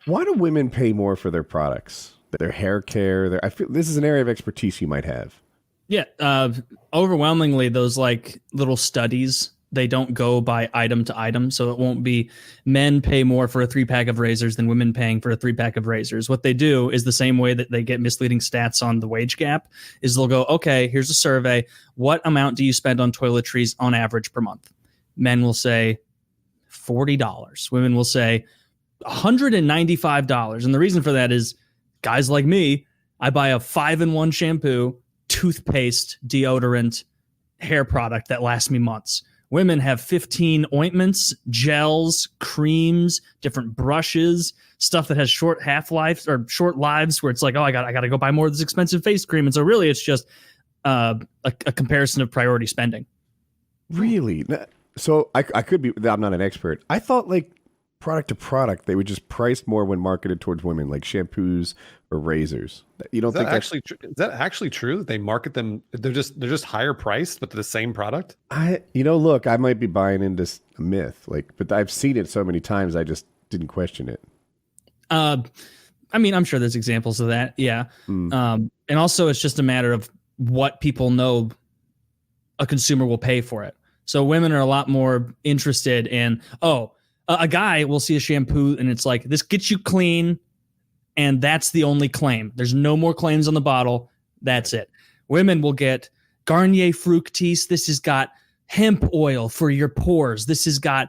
Why do women pay more for their products? Their hair care? I feel this is an area of expertise you might have. Yeah, overwhelmingly, those like little studies, they don't go by item to item. So it won't be men pay more for a 3-pack of razors than women paying for a 3-pack of razors. What they do is the same way that they get misleading stats on the wage gap is they'll go, okay, here's a survey. What amount do you spend on toiletries on average per month? Men will say $40. Women will say $195. And the reason for that is guys like me, I buy a 5-in-1 shampoo, toothpaste, deodorant, hair product that lasts me months. Women have 15 ointments, gels, creams, different brushes, stuff that has short half-lives or short lives where it's like, oh, I got to go buy more of this expensive face cream. And so really it's just a comparison of priority spending. Really? So I could be, I'm not an expert. I thought like product to product, they would just price more when marketed towards women, like shampoos or razors. You don't think is that actually true? They market them, they're just higher priced, but the same product? Look, I might be buying into a myth, but I've seen it so many times, I just didn't question it. I mean, I'm sure there's examples of that. Yeah. And also it's just a matter of what people know a consumer will pay for it. So women are a lot more interested in, a guy will see a shampoo and it's like, this gets you clean, and that's the only claim. There's no more claims on the bottle. That's it. Women will get Garnier Fructis. This has got hemp oil for your pores. This has got,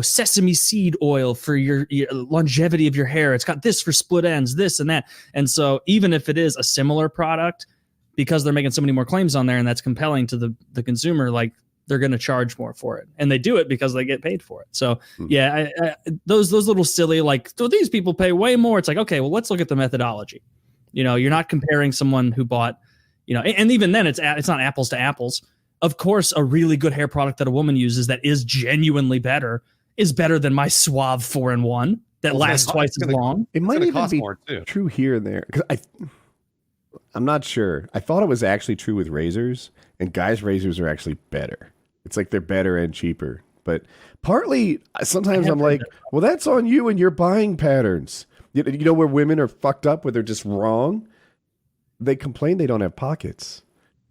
sesame seed oil for your longevity of your hair. It's got this for split ends, this and that. And so even if it is a similar product, because they're making so many more claims on there and that's compelling to the consumer, like, they're going to charge more for it, and they do it because they get paid for it. So yeah, those little silly, like, so these people pay way more. It's like, okay, well, let's look at the methodology. You're not comparing someone who bought, and even then it's not apples to apples. Of course, a really good hair product that a woman uses that is genuinely better is better than my Suave 4-in-1 that lasts twice as long. It might even be true here and there. Because I'm not sure. I thought it was actually true with razors, and guys' razors are actually better. It's like they're better and cheaper. But partly, sometimes I'm like, well, that's on you and your buying patterns. Where women are fucked up, where they're just wrong? They complain they don't have pockets,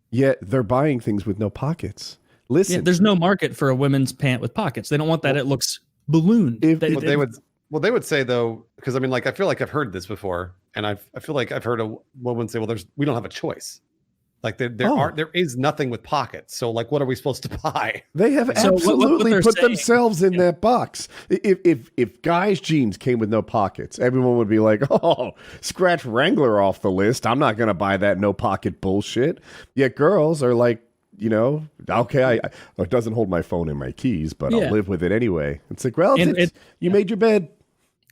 yet they're buying things with no pockets. Listen. Yeah, there's no market for a women's pant with pockets. They don't want that. It looks ballooned. They would say, though, because I mean, like, I feel like I've heard this before, and I feel like I've heard a woman say, well, we don't have a choice. Like there is nothing with pockets. So like, what are we supposed to buy? They have absolutely put themselves in that box. If guys' jeans came with no pockets, everyone would be like, oh, scratch Wrangler off the list. I'm not going to buy that no pocket bullshit. Yet girls are like, okay, it doesn't hold my phone and my keys, but I'll live with it anyway. It's like, well, you made your bed.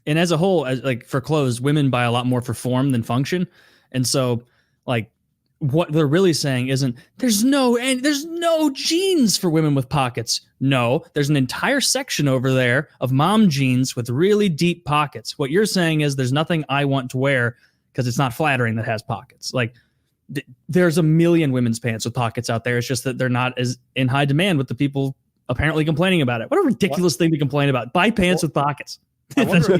And as a whole, like for clothes, women buy a lot more for form than function. And so like, what they're really saying isn't there's no jeans for women with pockets. No, there's an entire section over there of mom jeans with really deep pockets. What you're saying is there's nothing I want to wear because it's not flattering that has pockets. Like there's a million women's pants with pockets out there. It's just that they're not as in high demand with the people apparently complaining about it. What a ridiculous thing to complain about. Buy pants with pockets. I wonder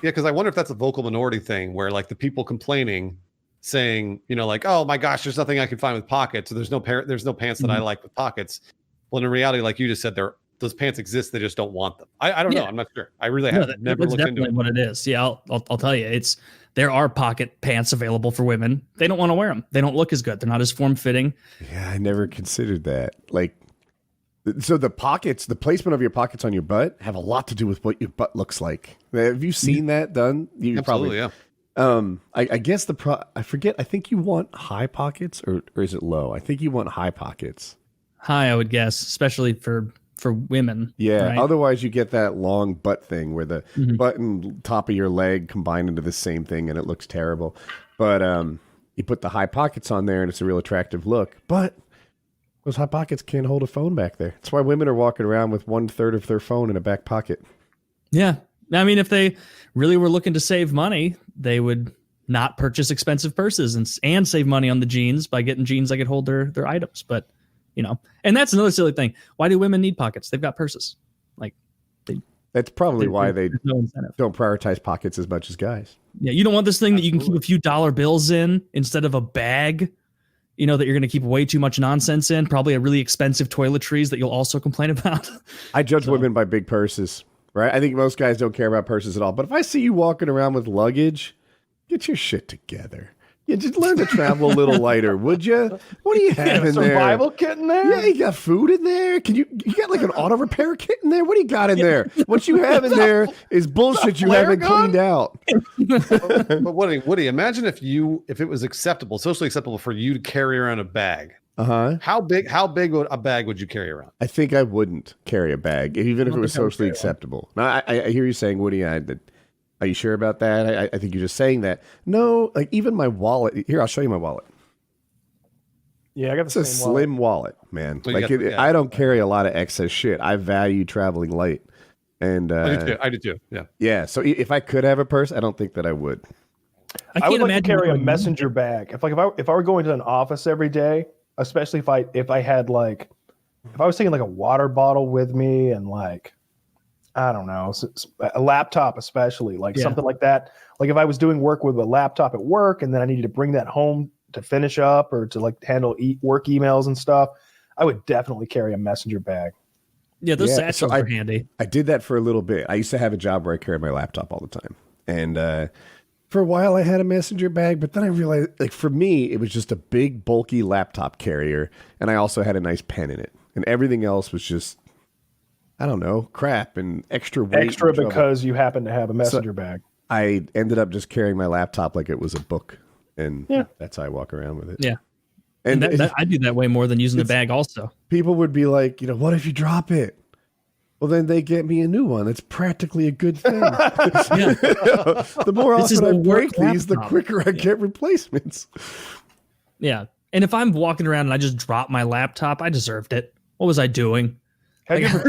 because I wonder if that's a vocal minority thing where like the people complaining saying, like, oh my gosh, there's nothing I can find with pockets. So there's no pants that I like with pockets. Well, in reality, like you just said, those pants exist. They just don't want them. I don't know. I'm not sure. I really have never looked into it. What it is. Yeah, I'll tell you. There are pocket pants available for women. They don't want to wear them. They don't look as good. They're not as form fitting. Yeah, I never considered that. Like, so the pockets, the placement of your pockets on your butt have a lot to do with what your butt looks like. Have you seen that done? You Absolutely, probably, yeah. I guess I forget. I think you want high pockets or is it low? I think you want high pockets. High, I would guess, especially for women. Yeah. Right? Otherwise you get that long butt thing where the butt and top of your leg combine into the same thing and it looks terrible. But, you put the high pockets on there and it's a real attractive look, but those high pockets can't hold a phone back there. That's why women are walking around with 1/3 of their phone in a back pocket. Yeah. I mean, if they really were looking to save money, they would not purchase expensive purses and save money on the jeans by getting jeans that could hold their items. But, and that's another silly thing. Why do women need pockets? They've got purses. Like That's probably why they there's no incentive. don't prioritize pockets as much as guys. Yeah, you don't want this thing that you can keep a few dollar bills in instead of a bag, you know, that you're going to keep way too much nonsense in, probably a really expensive toiletries that you'll also complain about. I judge women by big purses, right? I think most guys don't care about purses at all. But if I see you walking around with luggage, get your shit together. Yeah, just learn to travel a little lighter, would you? What do you have in there? Survival kit in there? Yeah, you got food in there. You got like an auto repair kit in there? What do you got in there? What you have in there is bullshit you haven't cleaned out. But Woody, imagine if it was acceptable, socially acceptable for you to carry around a bag. How big a bag would you carry around? I think I wouldn't carry a bag, even if it was socially acceptable. Now, I hear you saying, Woody, are you sure about that? I think you're just saying that. No, like even my wallet. Here, I'll show you my wallet. Yeah, I got the It's a same wallet. slim wallet, man. So like I don't carry a lot of excess shit. I value traveling light. And I do too. Yeah. Yeah. So if I could have a purse, I don't think that I would. I would like to carry a messenger bag. If I were going to an office every day, especially if I was taking like a water bottle with me and like, I don't know, a laptop, especially like something like that. Like if I was doing work with a laptop at work and then I needed to bring that home to finish up or to like handle work emails and stuff, I would definitely carry a messenger bag. Yeah, those satchels are handy. I did that for a little bit. I used to have a job where I carried my laptop all the time. And for a while I had a messenger bag, but then I realized like for me, it was just a big bulky laptop carrier. And I also had a nice pen in it. And everything else was just, I don't know, crap and extra weight. Extra because you happen to have a messenger bag. I ended up just carrying my laptop like it was a book. And that's how I walk around with it. Yeah. And I do that way more than using the bag also. People would be like, what if you drop it? Well, then they get me a new one. It's practically a good thing. The more often I break these, the quicker I get replacements. Yeah. And if I'm walking around and I just drop my laptop, I deserved it. What was I doing? Have you ever